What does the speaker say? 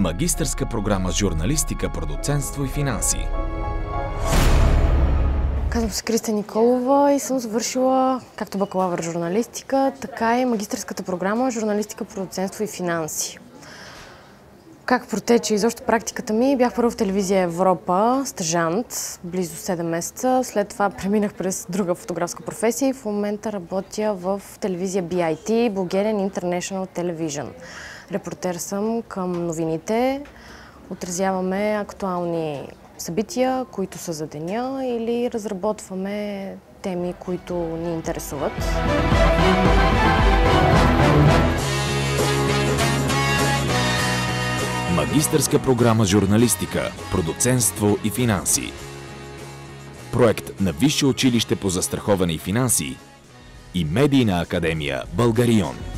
Магистърска програма журналистика, продуцентство и финанси. Казвам се Кристия Николова и съм завършила както бакалавър журналистика, така и магистърската програма журналистика, продуцентство и финанси. Как протече изобщо практиката ми? Бях първо в телевизия Европа, стажант, близо 7 месеца. След това преминах през друга фотографска професия и в момента работя в телевизия BIT, Bulgarian International Television. Репортер съм към новините, отразяваме актуални събития, които са за деня, или разработваме теми, които ни интересуват. Магистърска програма журналистика, продуцентство и финанси. Проект на Висше училище по застраховане и финанси и Медийна академия Българион.